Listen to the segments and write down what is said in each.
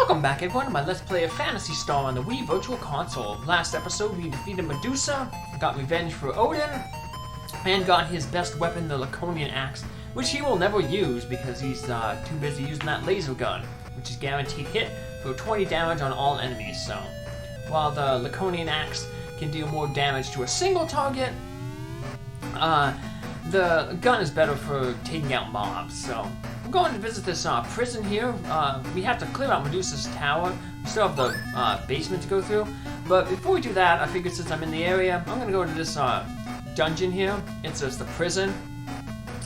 Welcome back everyone to my Let's Play of Phantasy Star on the Wii Virtual Console. Last episode we defeated Medusa, got revenge for Odin, and got his best weapon, the Laconian axe, which he will never use because he's too busy using that laser gun, which is guaranteed hit for 20 damage on all enemies. So, while the Laconian axe can deal more damage to a single target, the gun is better for taking out mobs. So, we're going to visit this prison here. We have to clear out Medusa's tower. We still have the basement to go through. But before we do that, I figured since I'm in the area, I'm going to go to this dungeon here. It's just the prison.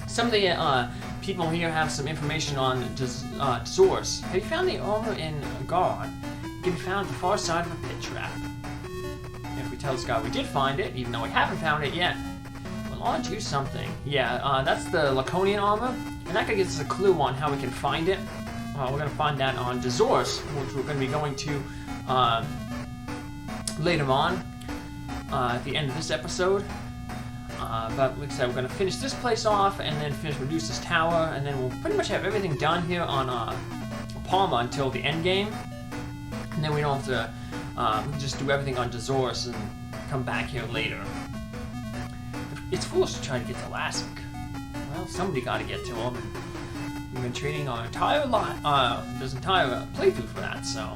Some of the people here have some information on Dezoris. Have you found the armor in guard? It can be found at the far side of a pit trap. If we tell this guy we did find it, even though we haven't found it yet, well, aren't you something? Yeah, that's the Laconian armor. And that gives us a clue on how we can find it. We're going to find that on Dezoris, which we're going to be going to later on at the end of this episode. But like I said, we're going to finish this place off and then finish Medusa's tower, and then we'll pretty much have everything done here on Palma until the end game. And then we don't have to, we can just do everything on Dezoris and come back here later. It's foolish to try to get to Lassic. Well, somebody got to get to him, and we've been training our entire this entire playthrough for that, so.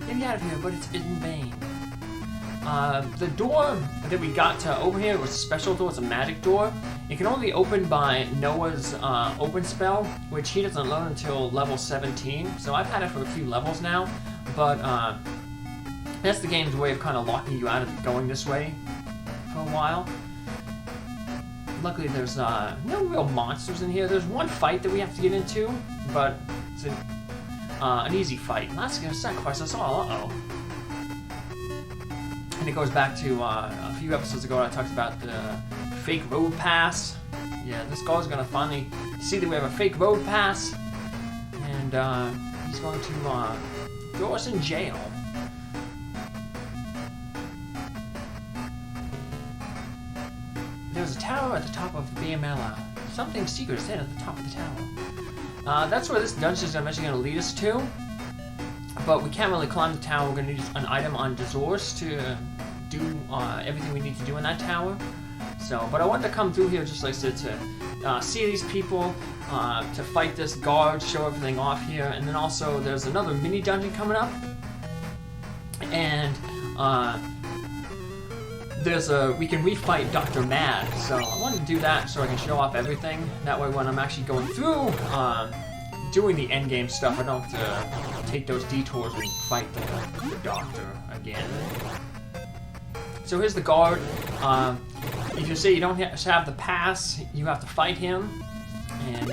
Get me out of here, but it's in vain. The door that we got to open here was a special door. It's a magic door. It can only open by Noah's open spell, which he doesn't learn until level 17. So I've had it for a few levels now, but that's the game's way of kind of locking you out of going this way for a while. Luckily, there's no real monsters in here. There's one fight that we have to get into, but it's an easy fight. That's gonna sacrifice us all. Uh-oh. And it goes back to a few episodes ago when I talked about the fake road pass. Yeah, this guy's gonna finally see that we have a fake road pass, and he's going to throw us in jail. There's a tower at the top of Myau. Something secret is hidden at the top of the tower. That's where this dungeon is eventually going to lead us to. But we can't really climb the tower. We're going to need an item on Dezoris to do everything we need to do in that tower. So, but I wanted to come through here, just like I said, to see these people, to fight this guard, show everything off here. And then also there's another mini dungeon coming up. And we can refight Dr. Mad, so I wanted to do that so I can show off everything. That way when I'm actually going through doing the endgame stuff, I don't have to take those detours and fight the doctor again. So here's the guard. If you say you don't have the pass, you have to fight him and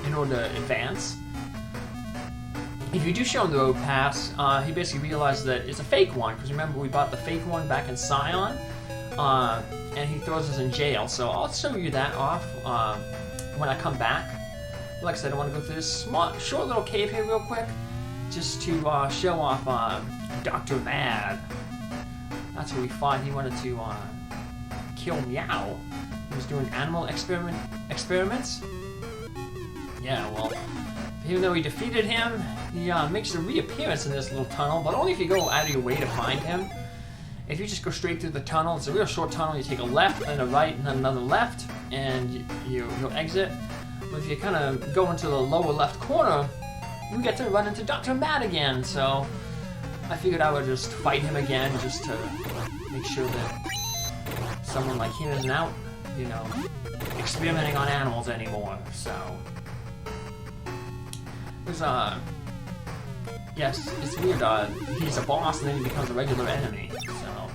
in order to advance. If you do show him the road pass, he basically realizes that it's a fake one, because remember we bought the fake one back in Scion, and he throws us in jail, so I'll show you that off when I come back. Like I said, I want to go through this short little cave here real quick, just to show off Dr. Mad. That's where we fought. He wanted to kill Myau. He was doing animal experiments. Yeah, well, even though we defeated him, he makes a reappearance in this little tunnel, but only if you go out of your way to find him. If you just go straight through the tunnel, it's a real short tunnel. You take a left, then a right, and then another left, and you'll exit. But if you kind of go into the lower left corner, you get to run into Dr. Mad again. So I figured I would just fight him again, just to make sure that someone like him isn't out, you know, experimenting on animals anymore. So. Yes, it's weird, he's a boss and then he becomes a regular enemy, so,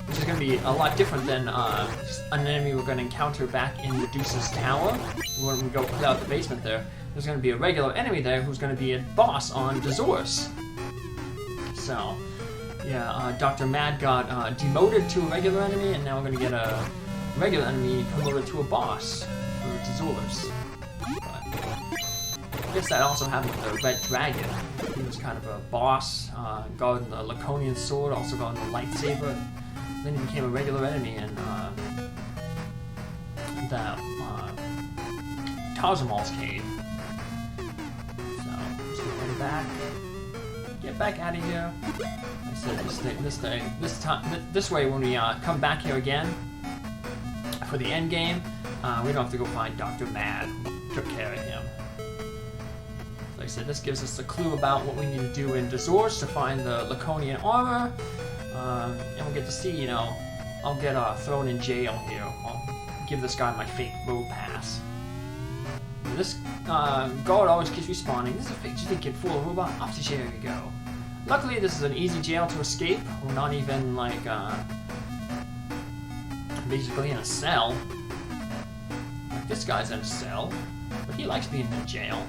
which is going to be a lot different than just an enemy we're going to encounter back in Medusa's tower. When we go clear out the basement there's going to be a regular enemy there who's going to be a boss on Dezoris. So, yeah, Dr. Mad got demoted to a regular enemy, and now we're going to get a regular enemy promoted to a boss for Dezoris. I guess that also happened with the Red Dragon. He was kind of a boss, guarding the Laconian sword, also guarding the lightsaber. Then he became a regular enemy, and that Tarzamal's cave. So, let's get ready back. Get back out of here. I said this way when we come back here again for the end game, we don't have to go find Dr. Mad, who took care of him. Like I said, this gives us a clue about what we need to do in Dezoris to find the Laconian armor, and we'll get to see, you know, I'll get thrown in jail here. I'll give this guy my fake road pass. This guard always keeps respawning. This is a fake kid full of robot officers. Here you go. Luckily, this is an easy jail to escape. We're not even like basically in a cell. Like this guy's in a cell, but he likes being in jail.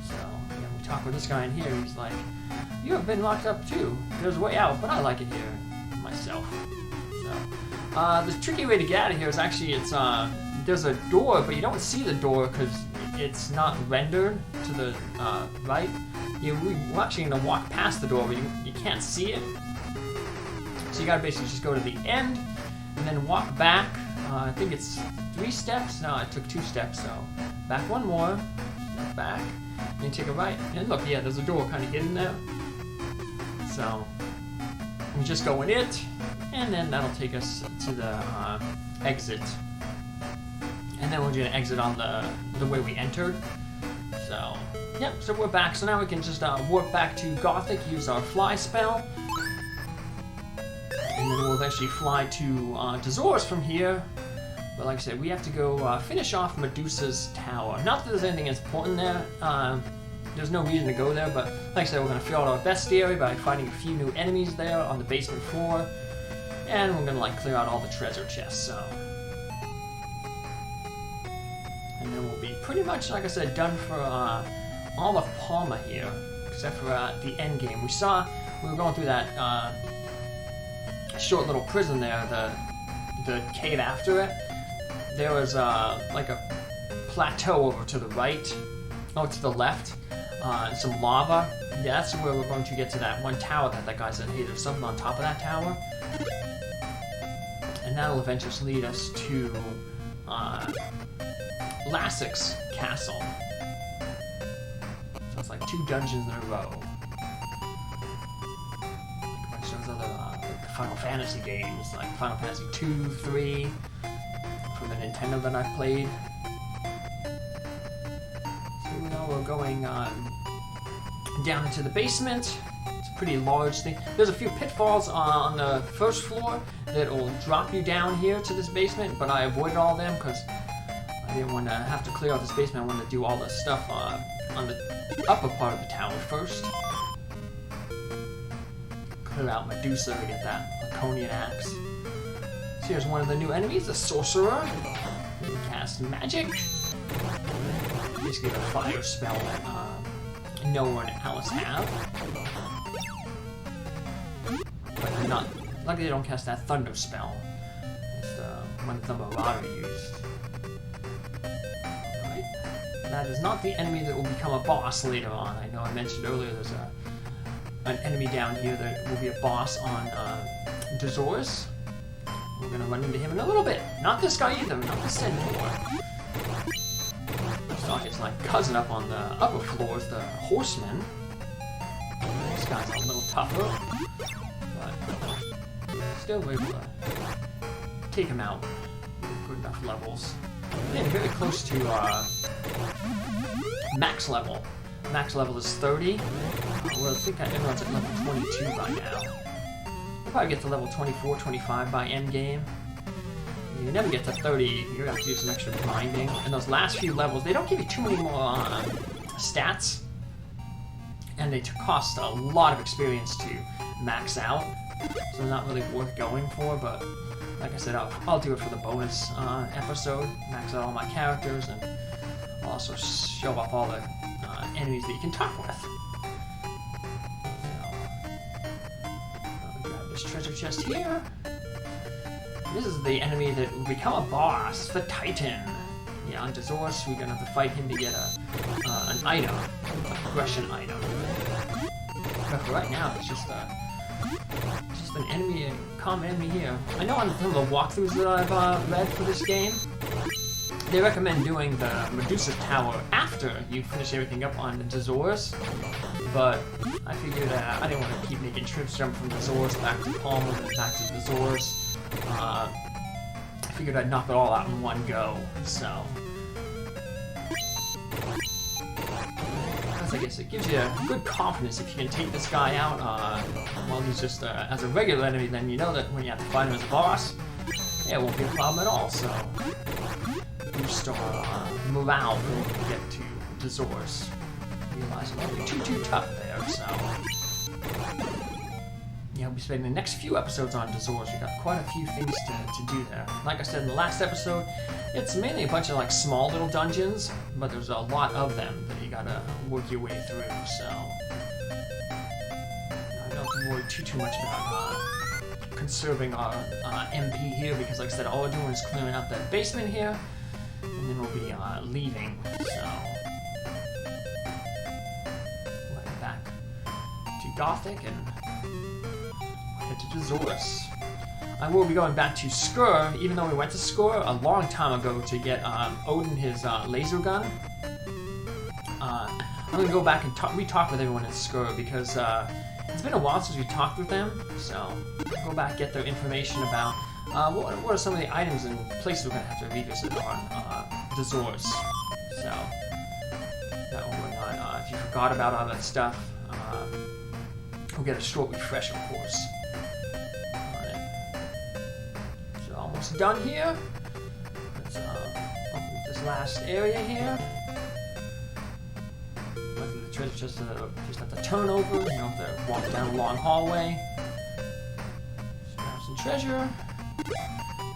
So yeah, we talk with this guy in here. He's like, "You have been locked up too. There's a way out, but I like it here myself." So the tricky way to get out of here is actually there's a door, but you don't see the door because it's not rendered to the right. We're actually going to walk past the door, but you can't see it. So you got to basically just go to the end and then walk back. I think it's 3 steps. No, it took 2 steps. So back one more, step back, and you take a right. And look, yeah, there's a door kind of hidden there. So we just go in it, and then that'll take us to the exit. And then we're going to exit on the way we entered. So, yep, so we're back. So now we can just warp back to Gothic, use our fly spell. And then we'll eventually fly to Dezoris from here. But like I said, we have to go finish off Medusa's tower. Not that there's anything important there. There's no reason to go there, but like I said, we're going to fill out our bestiary by fighting a few new enemies there on the basement floor. And we're going to like clear out all the treasure chests, so... And then we'll be pretty much, like I said, done for all of Palma here, except for the end game. We were going through that short little prison there, the cave after it. There was like a plateau over to the right, to the left, and some lava. Yeah, that's where we're going to get to that one tower that guy said, hey, there's something on top of that tower. And that'll eventually lead us to Lassic's castle. So it's like 2 dungeons in a row. Like those other like Final Fantasy games, like Final Fantasy 2, 3, from the Nintendo that I've played. So now we're going down into the basement. It's a pretty large thing. There's a few pitfalls on the first floor that will drop you down here to this basement, but I avoided all of them because I didn't want to have to clear out this basement. I wanted to do all the stuff on the upper part of the tower first. Clear out Medusa to get that Laconian axe. So here's one of the new enemies, the sorcerer. You can cast magic. Basically the fire spell that Noah and Alice have. But they're not. Luckily they don't cast that thunder spell. It's the one that the Marauder used. That is not the enemy that will become a boss later on. I know I mentioned earlier there's an enemy down here that will be a boss on Dezoris. We're going to run into him in a little bit. Not this guy either, not the Centaur. So his like cousin up on the upper floors, the Horseman. This guy's a little tougher, but still we're able to take him out with good enough levels. Getting very close to max level. Max level is 30. Well, I think everyone's at level 22 by now. We'll probably get to level 24, 25 by end game. You never get to 30, you're going to have to do some extra grinding. And those last few levels, they don't give you too many more stats. And they cost a lot of experience to max out. So they're not really worth going for, but like I said, I'll do it for the bonus episode. Max out all my characters, and I'll also show off all the enemies that you can talk with. So, I'll grab this treasure chest here. This is the enemy that will become a boss, the Titan. Yeah, on Dezoris, we're gonna have to fight him to get an item, a progression item. But for right now, it's just an enemy, a common enemy here. I know on some of the walkthroughs that I've read for this game, they recommend doing the Medusa Tower after you finish everything up on the Dezoris, but I figured I didn't want to keep making trips jump from Dezoris back to Palma and then back to Dezoris. I figured I'd knock it all out in one go, so... I guess it gives you good confidence if you can take this guy out while he's just as a regular enemy, then you know that when you have to fight him as a boss, it won't be a problem at all, so... Boost our morale when we get to Dezoris. Realize it won't be too tough there, so... Yeah, we'll be spending the next few episodes on Dezoris. We've got quite a few things to do there. Like I said in the last episode, it's mainly a bunch of like small little dungeons, but there's a lot of them that you gotta work your way through, so... I don't have to worry too much about conserving our MP here, because like I said, all we're doing is clearing out that basement here, and then we'll be leaving, so... We'll head back to Gothic and head to Dezoris. I will be going back to Skur, even though we went to Skur a long time ago to get Odin his laser gun. I'm going to go back and re-talk with everyone at Skur, because it's been a while since we talked with them, so go back, get their information about what are some of the items and places we're going to have to revisit on Dezoris. So, that one, if you forgot about all that stuff, we'll get a short refresher course on it. So, almost done here. Let's open this last area here. The treasure just at the turnover, you don't have to walk down a long hallway. Just grab some treasure.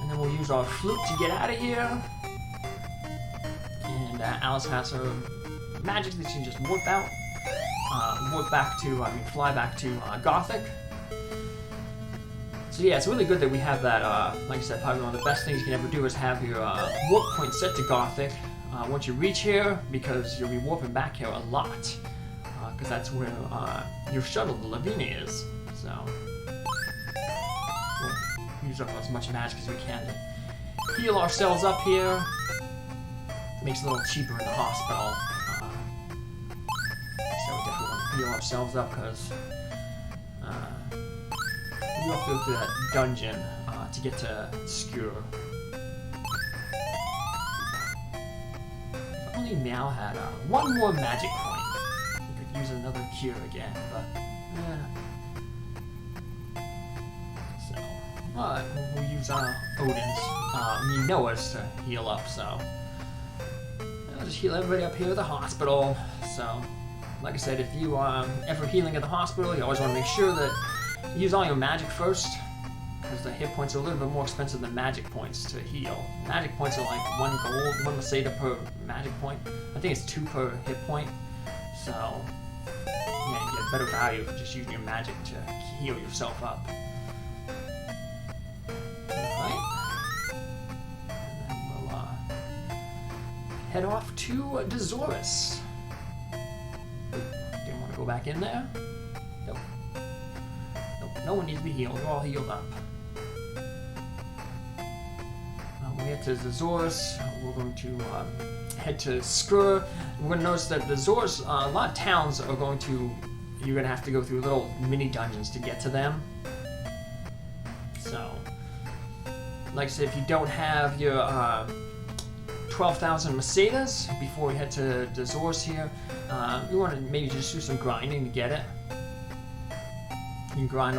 And then we'll use our flute to get out of here. And Alice has her magic that she can just warp out. Fly back to Gothic. So yeah, it's really good that we have that, like I said, probably one of the best things you can ever do is have your warp point set to Gothic once you reach here, because you'll be warping back here a lot. Because that's where your shuttle, the Lavinia, is. So, we'll use up as much magic as we can to heal ourselves up here. Makes it a little cheaper in the hospital. So we definitely want to heal ourselves up, because we have to go through that dungeon to get to Skur. If only Myau had one more magic point. We could use another cure again, but so, alright, we'll use Odin's, Noah's to heal up, so I'll just heal everybody up here at the hospital. So, like I said, if you ever healing at the hospital, you always want to make sure that you use all your magic first, because the hit points are a little bit more expensive than magic points to heal. Magic points are like 1 gold, 1 Masada per magic point. I think it's 2 per hit point. So, yeah, you get better value for just using your magic to heal yourself up. Alright. And then we'll head off to Dezoris. Didn't want to go back in there. Nope. Nope. No one needs to be healed. We're all healed up. When we get to Dezoris, we're going to head to Skur. We're going to notice that Dezoris, a lot of towns are going to, you're going to have to go through little mini dungeons to get to them. So, like I said, if you don't have your 12,000 Macedas before we head to Dezoris here, you want to maybe just do some grinding to get it. You can grind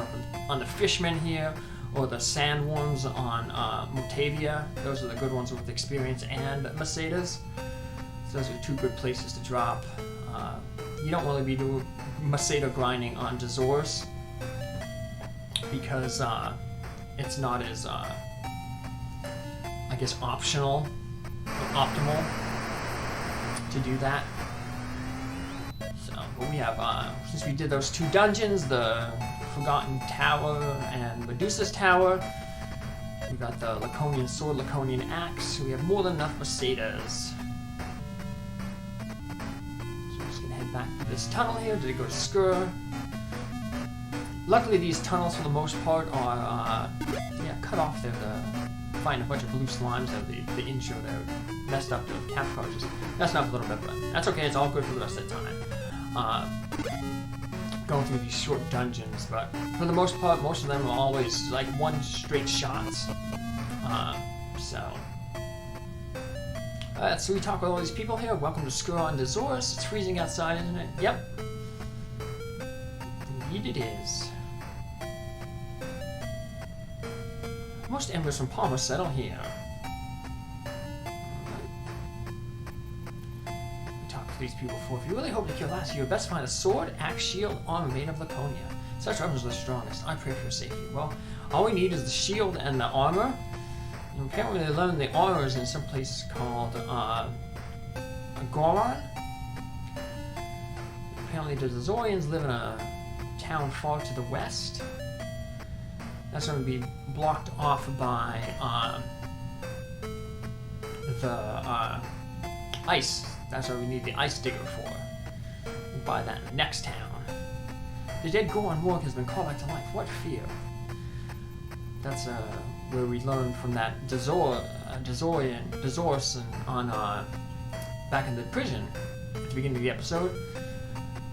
on the fishmen here, or the sandworms on Motavia. Those are the good ones with experience and Macedas. So those are 2 good places to drop. You don't really be doing Maceda grinding on Dezoris, because it's not as, I guess, optional or optimal to do that. So, but we have, since we did those 2 dungeons, the Forgotten Tower and Medusa's Tower, we got the Laconian Sword, Laconian Axe, we have more than enough Macedas. So we're just gonna head back to this tunnel here to go to Skur. Luckily these tunnels for the most part are cut off there to find a bunch of blue slimes that the intro there messed up. The capture card just messed up a little bit, but that's okay. It's all good for the rest of the time. Going through these short dungeons, but for the most part, most of them are always like one straight shots. So we talk with all these people here. Welcome to School on Dezoris. It's freezing outside, isn't it? Yep. Indeed it is. Most embers from Palma settle here. We talk to these people before. If you really hope to kill last, you best find a sword, axe, shield, armor made of Laconian. Such armors are the strongest. I pray for your safety. Well, all we need is the shield and the armor. And apparently they learned the armors in some place called Goron. Apparently the Dezorians live in a town far to the west. That's going to be blocked off by the ice. That's what we need the ice digger for. We'll buy that in the next town. The dead Goron morgue has been called back to life. What fear? That's where we learned from that Dezoris on back in the prison at the beginning of the episode.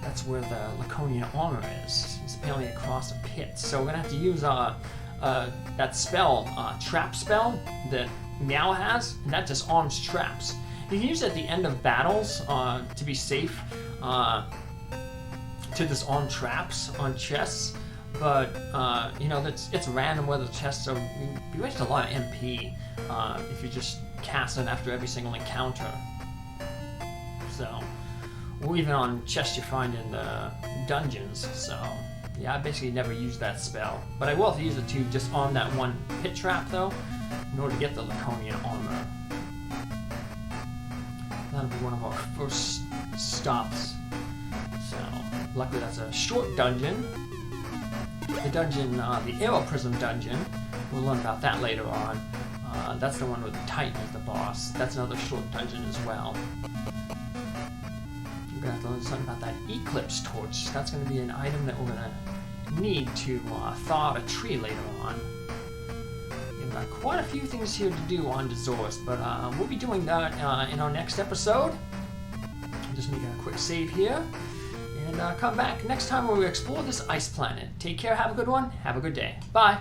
That's where the Laconian armor is. It's apparently across a pit. So we're gonna have to use that spell, trap spell that Myau has, and that disarms traps. You can use it at the end of battles to be safe, to disarm traps on chests. But you know, it's random whether the chests are. You waste a lot of MP if you just cast it after every single encounter. So, or even on chests you find in the dungeons. So, yeah, I basically never use that spell. But I will have to use it to disarm that one pit trap though, in order to get the Laconian armor. That'll be one of our first stops. So, luckily that's a short dungeon. The dungeon, the Arrow Prism dungeon, we'll learn about that later on. That's the one with the Titan as the boss. That's another short dungeon as well. We're gonna have to learn something about that Eclipse Torch. That's gonna be an item that we're gonna need to thaw out a tree later on. We've got quite a few things here to do on Dezoris, but we'll be doing that in our next episode. Just making a quick save here. And come back next time when we explore this ice planet. Take care, have a good one, have a good day. Bye!